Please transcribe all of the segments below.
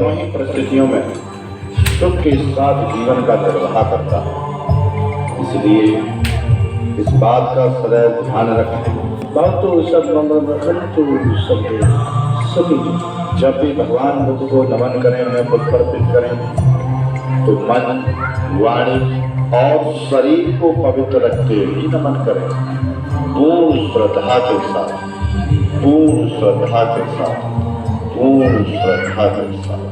दोनों ही परिस्थितियों में सुख के साथ जीवन का निर्वाह करता है। इसलिए इस बात का सदैव ध्यान रखें। भक्तो सब मंगल रखन्तु सबके सभी। जब भी भगवान बुद्ध को नमन करें, उन्हें पुष्प अर्पित करें, तो मन, वाणी और शरीर को पवित्र रखते ही नमन करें। पूर्ण श्रद्धा के साथ, पूर्ण श्रद्धा के साथ, पूर्ण श्रद्धा के साथ।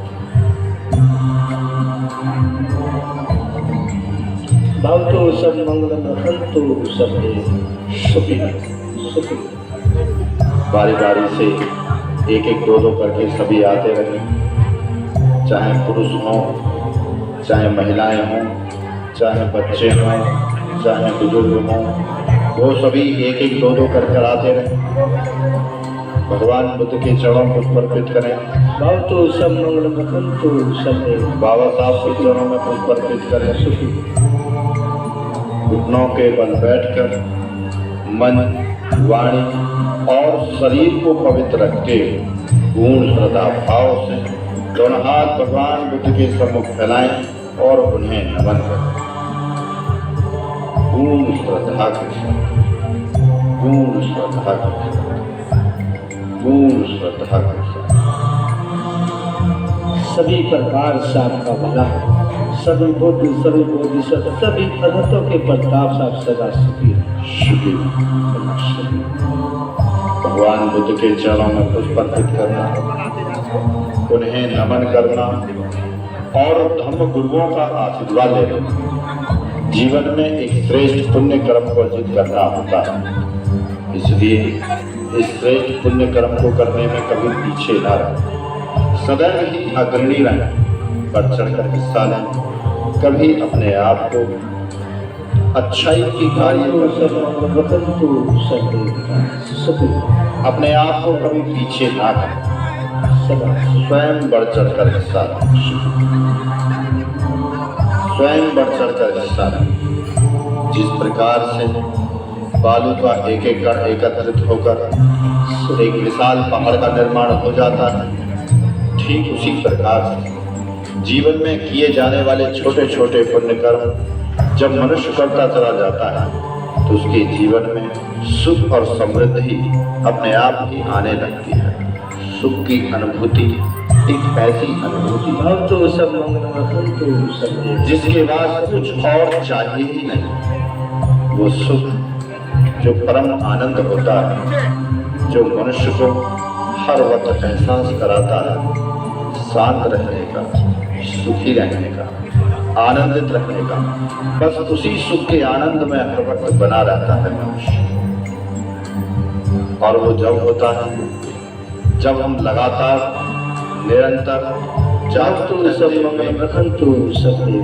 भक्तो सब मंगल रखन्तु सबके सभी सभी। बारी बारी से एक एक दो दो करके सभी आते रहे, चाहे पुरुष हों, चाहे महिलाएं हों, चाहे बच्चे हों, चाहे बुजुर्ग हों, वो सभी एक एक दो दो कर आते रहे। भगवान बुद्ध के चरणों को समर्पित करें। भक्तो सब मंगल रखन्तु सबके। बाबा साहब के चरणों में पुष्प अर्पित करें। सुखी। घुटनों के बल बैठकर मन, वाणी और शरीर को पवित्र रखते पूर्ण श्रद्धा भाव से दोनों हाथ भगवान बुद्ध के सम्मुख फैलाएं और उन्हें नमन करें। पूर्ण श्रद्धा के साथ, पूर्ण श्रद्धा के साथ, पूर्ण श्रद्धा के साथ। सभी प्रकार से आपका भला, सभी बुद्धि, सभी बोधिसत्व, सभी अनंतों के प्रताप से आप सदा सुखी सुखी। भगवान बुद्ध के चरणों में पुष्प अर्पित करना, उन्हें नमन करना और धर्म गुरुओं का आशीर्वाद लेना जीवन में एक श्रेष्ठ पुण्य कर्म को अर्जित करना होता है। इसलिए इस श्रेष्ठ पुण्य कर्म को करने में कभी पीछे न रहें, सदैव ही अग्रणी रहें, बढ़ चढ़कर हिस्सा लें। कभी अपने आप को अच्छाई की कार्य अपने आप को कभी पीछे ना करें, स्वयं बढ़ चढ़कर हिस्सा लें, स्वयं बढ़ चढ़कर हिस्सा लें। जिस प्रकार से बालू का एक एक कण एकत्रित होकर एक विशाल पहाड़ का निर्माण हो जाता है, ठीक उसी प्रकार से जीवन में किए जाने वाले छोटे छोटे पुण्य कर्म जब मनुष्य करता चला जाता है तो उसके जीवन में सुख और समृद्धि अपने आप ही आने लगती है। सुख की अनुभूति एक ऐसी अनुभूति भक्तो सब मंगल रखन्तु सबके। जिसके बाद कुछ और चाहिए ही नहीं। वो सुख जो परम आनंद होता है, जो मनुष्य को हर वक्त एहसास कराता है शांत रहने का, सुखी रहने का, आनंदित रहने का, बस उसी सुख के आनंद में हर वक्त बना रहता है मनुष्य। और वो जब होता है जब हम लगातार निरंतर भक्तो सब मंगल रखन्तु सबके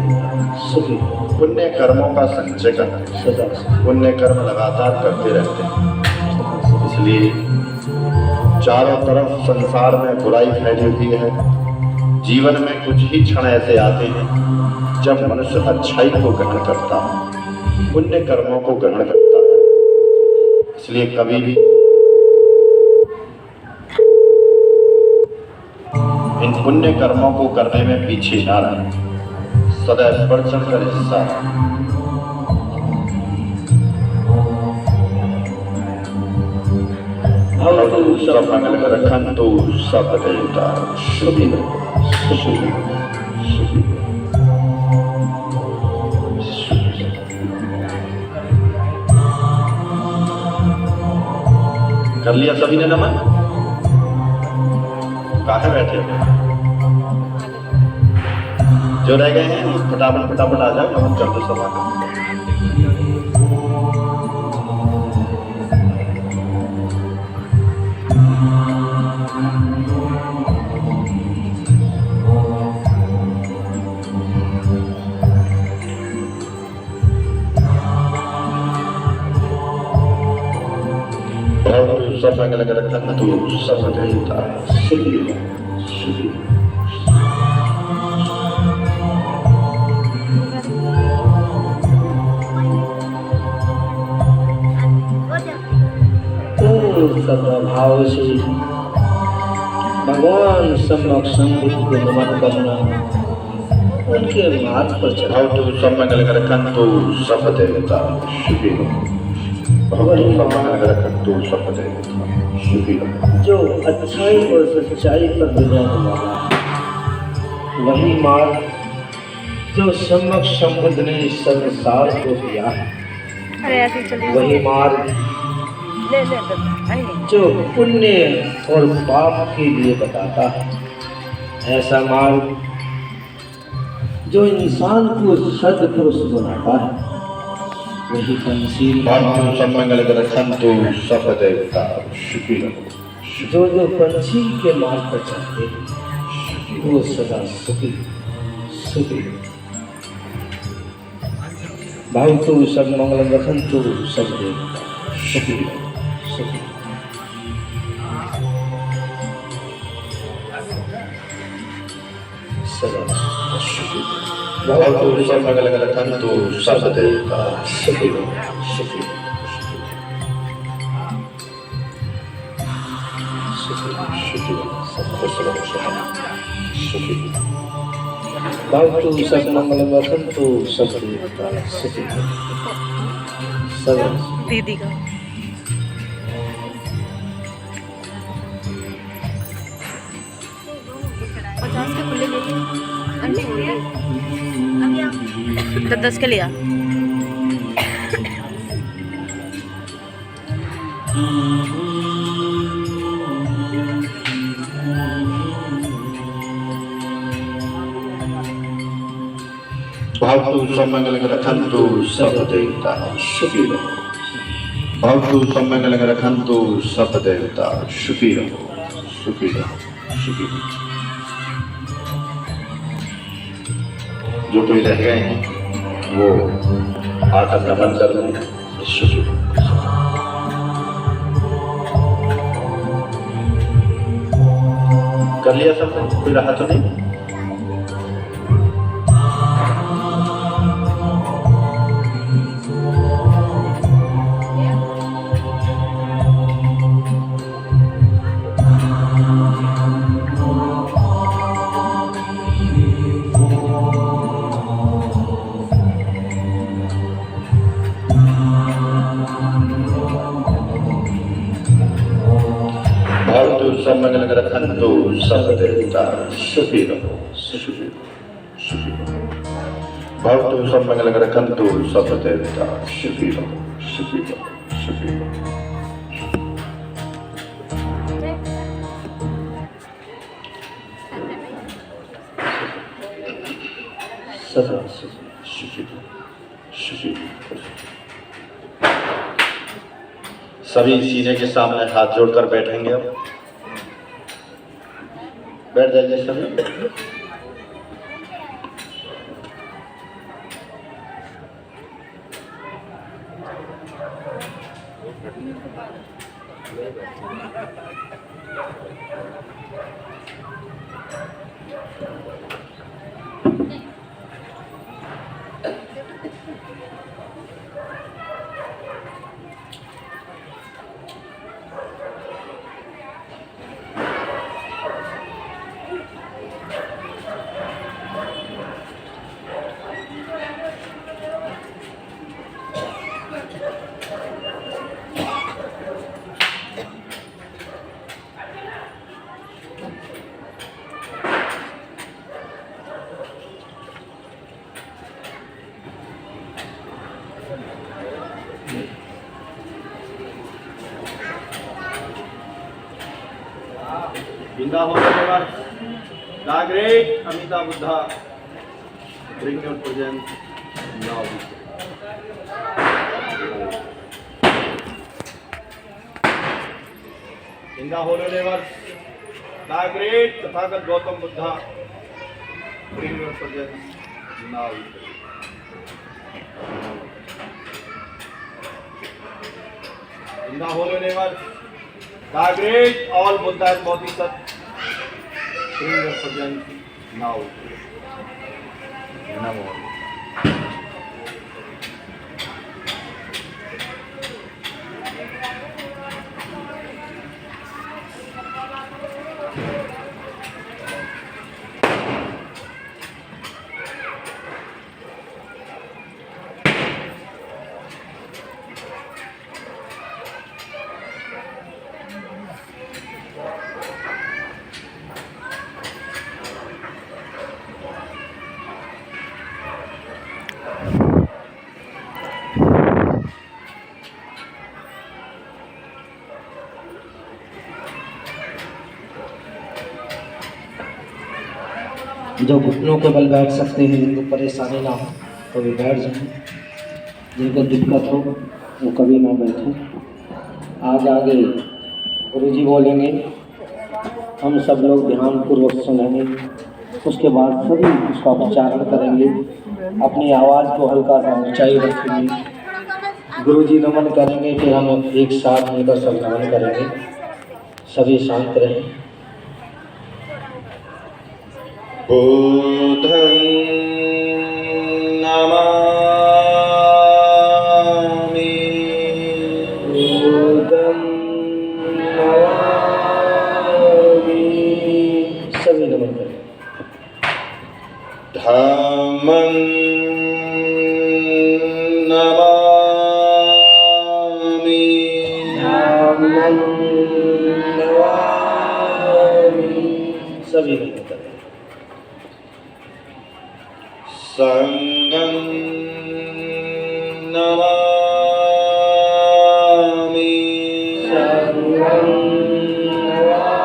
सुखी। पुण्य कर्मों का संचय करते हैं, सदा पुण्य कर्म लगातार करते रहते हैं। इसलिए चारों तरफ संसार में बुराई फैली हुई है। जीवन में कुछ ही क्षण ऐसे आते हैं जब मनुष्य अच्छाई को ग्रहण करता है, पुण्य कर्मों को ग्रहण करता है। इसलिए कभी भी इन पुण्य कर्मों को करने में पीछे ना रहें, सदैव बढ़ चढ़कर हिस्सा लें। भक्तो सब मंगल रखन्तु सब देवता सुखी सुखी सुखी। कर लिया सभी ने नमन? काहे बैठे हो? जो रह गए हैं फटाफट फटाफट आ जाओ, नमन कर दो सभा को। सब मंगल रखन्तु सब देवता सुखी सुखी। पूर्ण सदा भाव से भगवान सम्यक संबुद्ध को नमन करना, उनके मार्ग पर चला। भवतु सम्मंगलकरकंतु सपदेवता शुभिनो। भवतु सम्मंगलकरकंतु सपदेवता शुभिनो। जो अच्छाई और सच्चाई पर बुलाने वाला है, वही मार्ग जो सम्यक संबुद्ध ने इस संसार को दिया है, अरे ऐसे ही चलिए। वही मार्ग ले ले ले। जो पुण्य और पाप के लिए बताता है, ऐसा मार्ग जो इंसान को सद्पुरुष बनाता है, वही पंचशील भवतु सम्मंगलकरकंतु सपदेवता शुभिनो। जो जो पंछी के मार्ग पर चलते हैं, वो सदा सुखी सुखी। भवतु सर्वमंगलं रक्षन्तु सर्वदेवता सुखी सुखी। सदा सुखी। भवतु सम्मंगलकरकंतु सपदेवता सुखी सुखी भवतु सर्वमंगलं रक्षन्तु सर्वदेवता सुखी सदा। दीदी का पचास के खुले ले तो 10 के लिया। भवतु सम्मंगलकरकंतु सपदेवता शुभिनो। भवतु सम्मंगलकरकंतु सपदेवता शुभिनो शुभिनो शुभिनो। जो कोई रह गए हैं वो आकर नमन कर लें। शुभिनो। कर लिया सबने? कोई रहा तो नहीं? भवतु सम्मंगलकरकंतु सपदेवता शुभिनो शुभिनो शुभिनो। भवतु सम्मंगलकरकंतु सपदेवता शुभिनो शुभिनो शुभिनो। सदा सुखी। शुभिनो शुभिनो। सभी सीने के सामने हाथ जोड़कर बैठेंगे। अब बैठ जाइए सभी। Vrindavan forever. The great Amita Buddha, bring your presence now. In the whole universe, the great Tathagat Gautam Buddha, bring your presence now. In the whole universe, the great all Buddha and Bodhisattvas, bring your presence now. Namo. जो घुटनों के बल बैठ सकते हैं, जिनको परेशानी ना हो तो वे बैठ जाएं, जिनको दिक्कत हो वो कभी ना बैठें। आगे आगे गुरुजी बोलेंगे, हम सब लोग ध्यानपूर्वक सुनेंगे, उसके बाद सभी उसका उच्चारण करेंगे, अपनी आवाज़ को हल्का सा ऊंचाई रखेंगे, गुरुजी नमन करेंगे, फिर हम एक साथ मिलकर सब नमन करेंगे। सभी शांत रहें। बुद्धं नमामि। बुद्धं नमामि। सभी नमन करें। धम्मं नमामि। धम्मं नमामि। सभी नमन करें। संघं नमामि। संघं नमामि।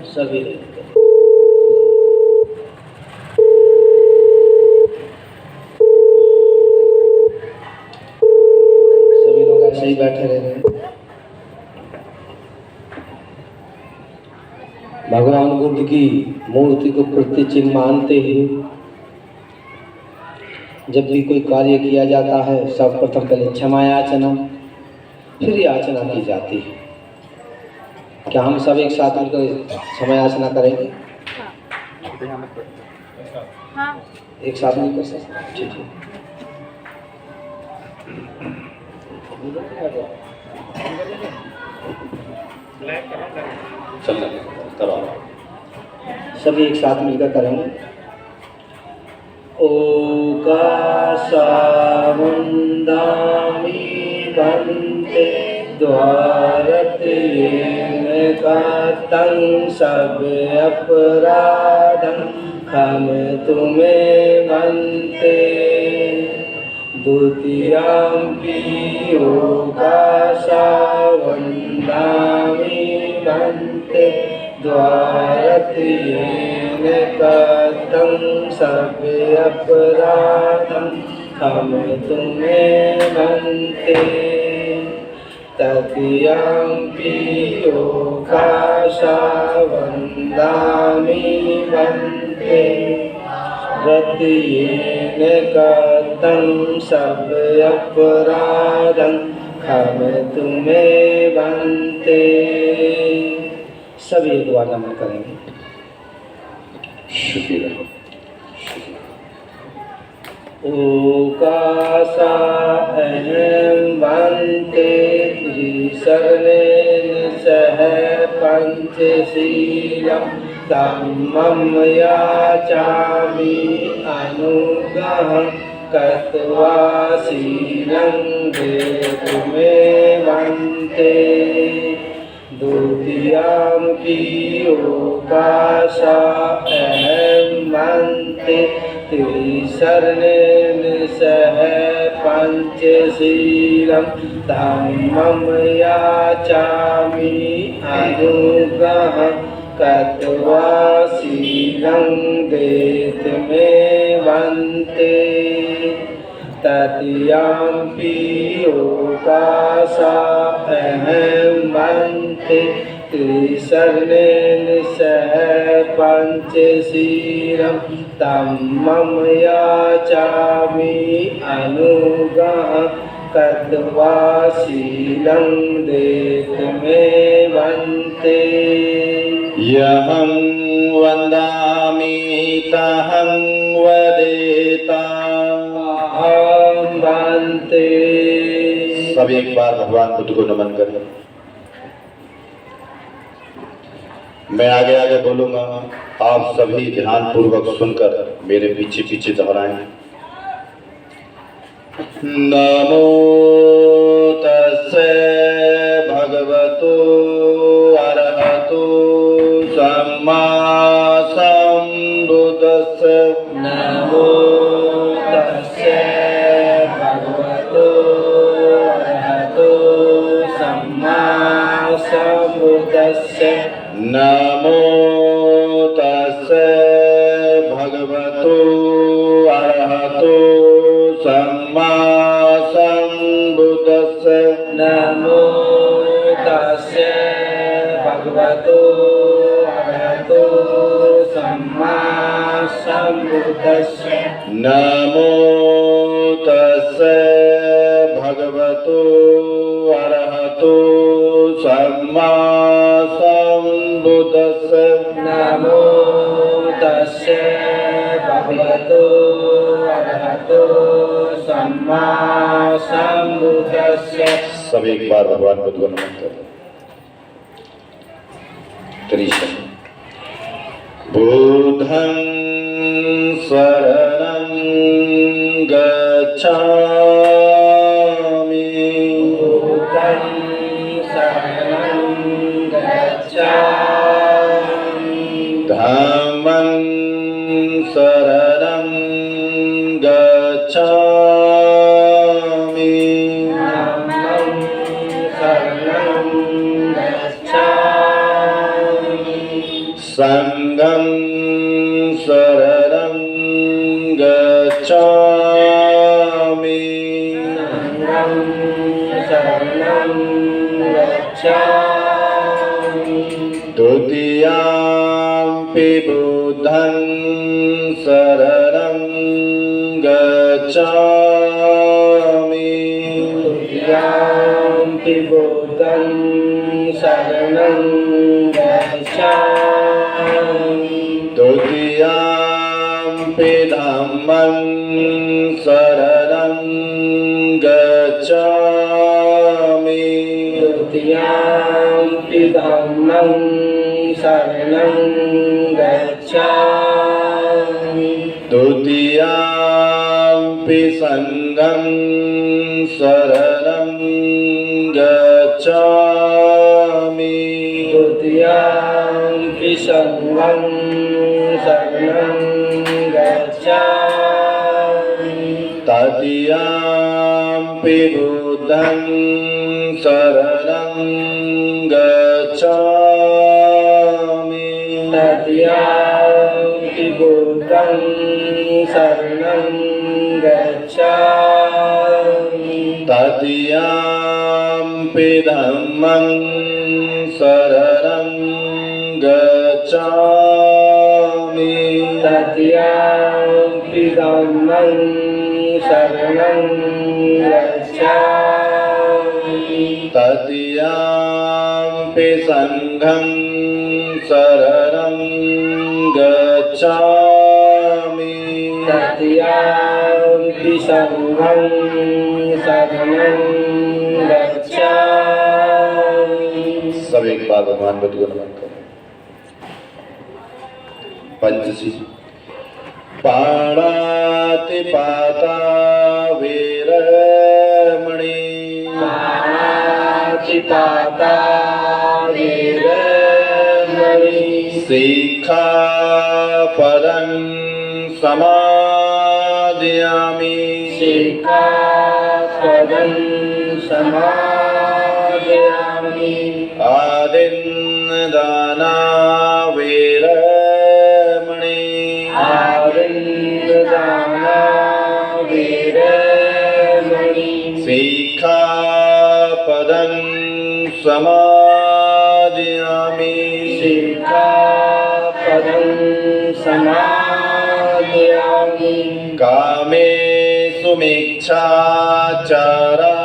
सभी नमन करें। सभी लोग ऐसे ही बैठे रहे। भगवान बुद्ध की मूर्ति को प्रतिचिन्ह मानते हुए जब भी कोई कार्य किया जाता है, सर्वप्रथम पहले क्षमा याचना, फिर याचना की जाती है। क्या हम सब एक साथ मिलकर क्षमा याचना करेंगे? हाँ। एक साथ मिलकर सब? ठीक है। चलना करो। सभी एक साथ मिलकर करेंगे। ओकाशामुण्डामि बन्ते द्वारतयेन कातं सब अपराधं क्षमतु मे बन्ते। द्वितीयम्पि ओकाशामुण्डामि बन्ते द्वारतयेन कातं सब अपराधं क्षमतु मे बन्ते। तृतीयम्पि ओकाशामुण्डामि बन्ते तृतीयेन कातं सब अपराधं क्षमतु मे बन्ते। सभी एक बार नमन करेंगे। शुक्रिया। ओकाशा अहं बन्ते त्रिशरणेन सह पंचशीलं धम्मं याचामि अनुग्रहं कृत्वा शीलं देतु मे बन्ते। द्वितीयम्पि ओकाशा अहं बन्ते त्रिशरणेन सह पंचशीलं धम्मं याचामि अनुग्रहं कृत्वा शीलं देतु मे बन्ते। तृतीयम्पि ओकाशा अहं बन्ते त्रिशरणेन सह पंचशीलं धम्मं याचामि अनुग्रहं कृत्वा शीलं देतु मे बन्ते। यहं वन्दामि तहं वदेता। अहं बन्ते। सब एक बार भगवान बुद्ध को नमन करें। मैं आगे आगे बोलूंगा, आप सभी ध्यान पूर्वक सुनकर मेरे पीछे पीछे दोहराएं। नमो तस्से भगवतो अरहतो सम्मा सम्बुद्धस्से। नमो तस्से भगवतो अरहतो सम्मा सम्बुद्धस्से। नमो सम्मा सम्बुद्धस्य नमो तस्से भगवतो अरहतो सम्मा सम्बुद्धस्य नमो तस्से भगवतो अरहतो सम्मा सम्बुद्धस्य। सब एक बार भगवान बुद्ध को नमन करें। त्रिशत बुद्धं शरणं गच्छामि बुद्धं शरणं गच्छामि धम्मं शरणं गच्छामि धम्मं शरणं गच्छामि संघं शरणं गच्छामि संघं शरणं गच्छामि द्वितीयाम्पि बुद्धं शरणं गच्छामि द्वितीयाम्पि बुद्धं शरणं गच्छामि द्वितीयाम्पि धम्मं शरणं गच्छामि द्वितीयाम्पि धम्मं शरणं गच्छामि द्वितीयाम्पि संघं शरणं गच्छामि द्वितीयाम्पि संघं शरणं गच्छामि तृतीयाम्पि बुद्धं शरणं गच्छामि तृतीयाम्पि बुद्धं शरणं गच्छामि तृतीयाम्पि धम्मं शरणं गच्छामि तृतीयाम्पि धम्मं शरणं गच्छामि तृतीयाम्पि संघं शरणं गच्छामि तृतीयाम्पि संघं शरणं गच्छामि सब एक बार भगवान बुद्ध को नमन करें। पंचशी पाणातिपाता वीरमणि पाणातिपाता वीरमणि सिक्खापदं समादयामि सिक्खापदं समादयामि आदिन्नदाना वीरमणि आदिन्नदाना वीरमणि सिक्खापदं समादयामि सिक्खापदं समादयामि कामेषु मिच्छाचारा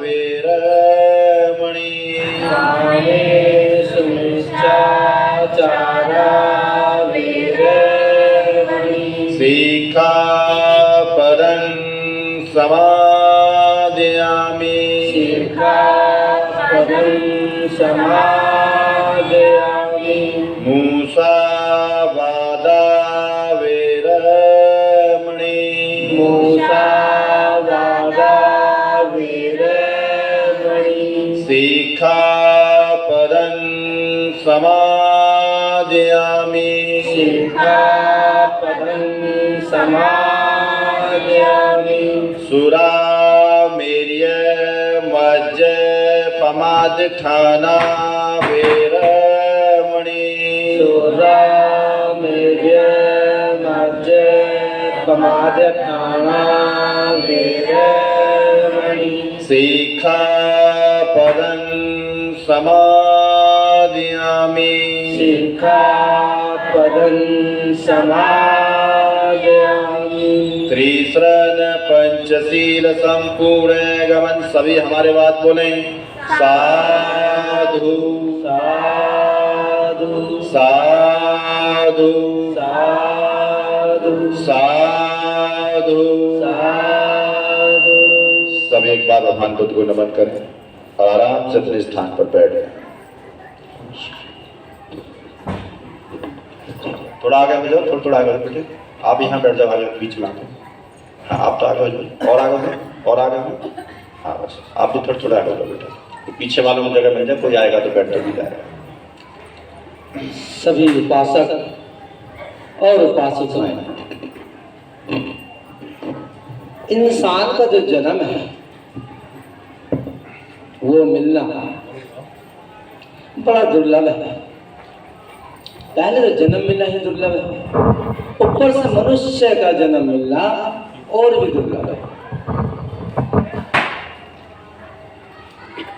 वीरमणि कामेषु मिच्छाचारा वीरमणि सिक्खापदं समादयामि सिक्खापदं समादयामि मुसावादा वीरमणि मुसावादा वीरमणि सिक्खापदं समादयामि सिक्खापदं समादयामि सुरामेर्य मज्जपमादठाना वीरमणि सुरामेर्य मज्जपमादठाना वीरमणि सिक्खापदं समादयामि सिक्खापदं पदं समादयामि। त्रिशरण पंचशील संपूर्ण गमन, सभी हमारे बात बोलें। साधु साधु साधु साधु साधु। साधु। सब एक बार भगवान बुद्ध को नमन करें और आराम से अपने स्थान पर बैठ जाएं। थोड़ा आगे हो जाओ, थोड़ा आगे हो बेटे। आप यहाँ बैठ जाओ, आगे बीच में आके। हाँ, आप तो आगे हो जाओ, और आगे हो, और आगे हो। हाँ बस, आप भी थोड़ा आगे हो जाओ बेटा। पीछे वालों को जगह मिल जाए, कोई आएगा तो बैठ भी जाएगा। सभी उपासक और उपासिकाएं, इंसान का जो जन्म है वो मिलना बड़ा दुर्लभ है। पहले तो जन्म मिलना ही दुर्लभ है, ऊपर से मनुष्य का जन्म मिलना और भी दुर्लभ है।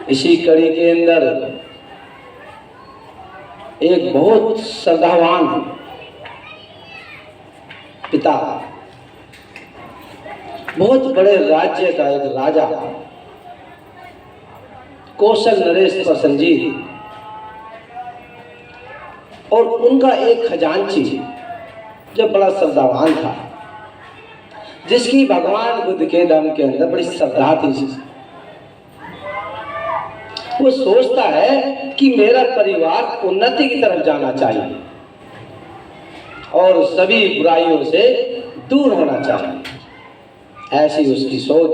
इसी कड़ी के अंदर एक बहुत श्रद्धावान पिता, बहुत बड़े राज्य का एक राजा कौशल नरेश प्रसन्नजीत, और उनका एक खजांची जो बड़ा श्रद्धावान था, जिसकी भगवान बुद्ध के धर्म के अंदर बड़ी श्रद्धा थी। वो सोचता है कि मेरा परिवार उन्नति की तरफ जाना चाहिए और सभी बुराइयों से दूर होना चाहिए, ऐसी उसकी सोच।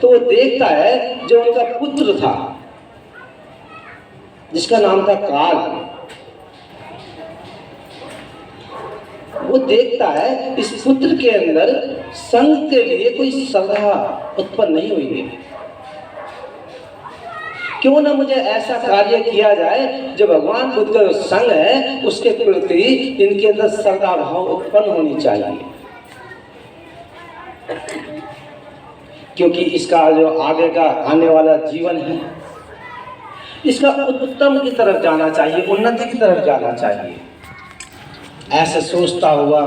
तो वो देखता है जो उनका पुत्र था, जिसका नाम था काल, वो देखता है इस पुत्र के अंदर संघ के लिए कोई श्रद्धा उत्पन्न नहीं हुई है। क्यों ना मुझे ऐसा कार्य किया जाए जो भगवान बुद्ध का संघ है उसके प्रति इनके अंदर श्रद्धा भाव उत्पन्न होनी चाहिए, क्योंकि इसका जो आगे का आने वाला जीवन है इसका उत्तम की तरफ जाना चाहिए, उन्नति की तरफ जाना चाहिए। ऐसे सोचता हुआ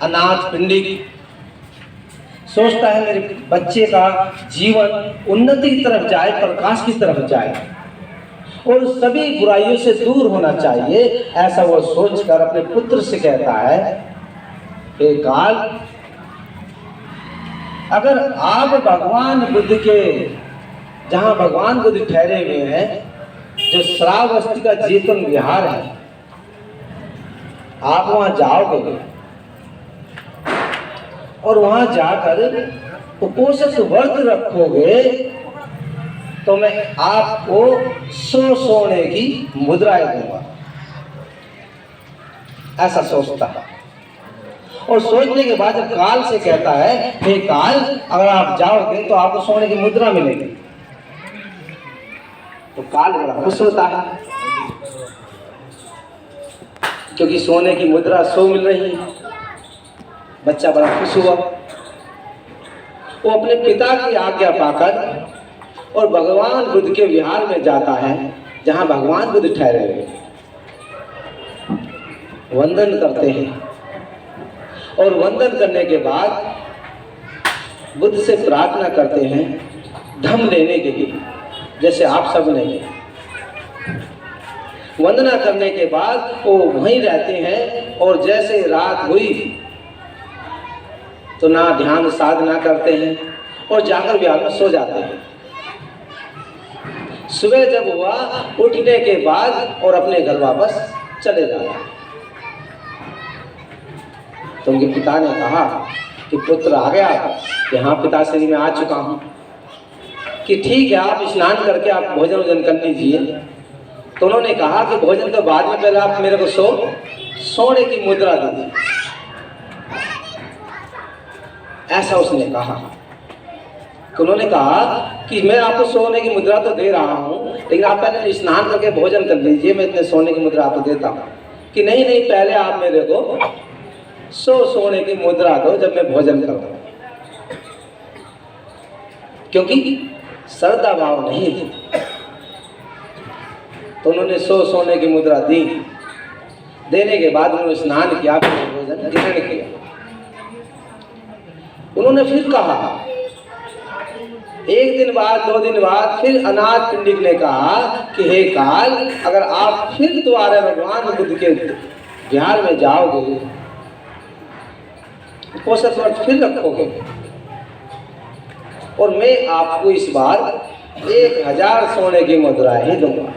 अनाथ पिंडिक सोचता है मेरे बच्चे का जीवन उन्नति की तरफ जाए, प्रकाश की तरफ जाए और सभी बुराइयों से दूर होना चाहिए। ऐसा वो सोचकर अपने पुत्र से कहता है, हे काल, अगर आप भगवान बुद्ध के, जहाँ भगवान बुद्ध ठहरे हुए हैं, जो श्रावस्ती का जेतन विहार है, आप वहाँ जाओगे और वहाँ जाकर उपोषित व्रत रखोगे तो मैं आपको 100 सोने की मुद्राएं दूंगा। ऐसा सोचता है और सोचने के बाद जब काल से कहता है, हे काल, अगर आप जाओगे तो आपको सोने की मुद्रा मिलेगी, तो काल बड़ा खुश होता है क्योंकि सोने की मुद्रा 100 मिल रही है। बच्चा बड़ा खुश हुआ। वो अपने पिता की आज्ञा पाकर और भगवान बुद्ध के विहार में जाता है जहाँ भगवान बुद्ध ठहरे हुए, वंदन करते हैं और वंदन करने के बाद बुद्ध से प्रार्थना करते हैं धम्म लेने के लिए, जैसे आप सब ने। वंदना करने के बाद वो वहीं रहते हैं और जैसे रात हुई तो ना ध्यान साधना करते हैं और जाकर विहार में सो जाते हैं। सुबह जब हुआ, उठने के बाद और अपने घर वापस चले जाते हैं। तो उनके पिता ने कहा कि पुत्र आ गया, कि हाँ पिताश्री मैं आ चुका हूँ, कि ठीक है आप स्नान करके आप भोजन वोजन कर लीजिए। तो उन्होंने कहा कि भोजन के बाद में पहले आप मेरे को सोने की मुद्रा दीजिए। ऐसा उसने कहा। तो उन्होंने कहा कि मैं आपको सोने की मुद्रा तो दे रहा हूँ, लेकिन आप पहले स्नान करके भोजन कर लीजिए, मैं इतने सोने की मुद्रा आपको देता हूँ। कि नहीं नहीं, पहले आप मेरे को 100 सोने की मुद्रा दो जब मैं भोजन करूँ, क्योंकि श्रद्धा भाव नहीं थी। तो उन्होंने 100 सोने की मुद्रा दी देने के बाद उन्होंने स्नान किया, फिर भोजन ग्रहण किया। उन्होंने फिर कहा, एक दिन बाद 2 दिन बाद फिर अनाथ पिंडिक ने कहा कि हे काल, अगर आप फिर दोबारा भगवान बुद्ध के बिहार में जाओगे, औसत वर्ष फिर रखोगे, और मैं आपको इस बार 1000 सोने की मुद्राएं ही दूंगा।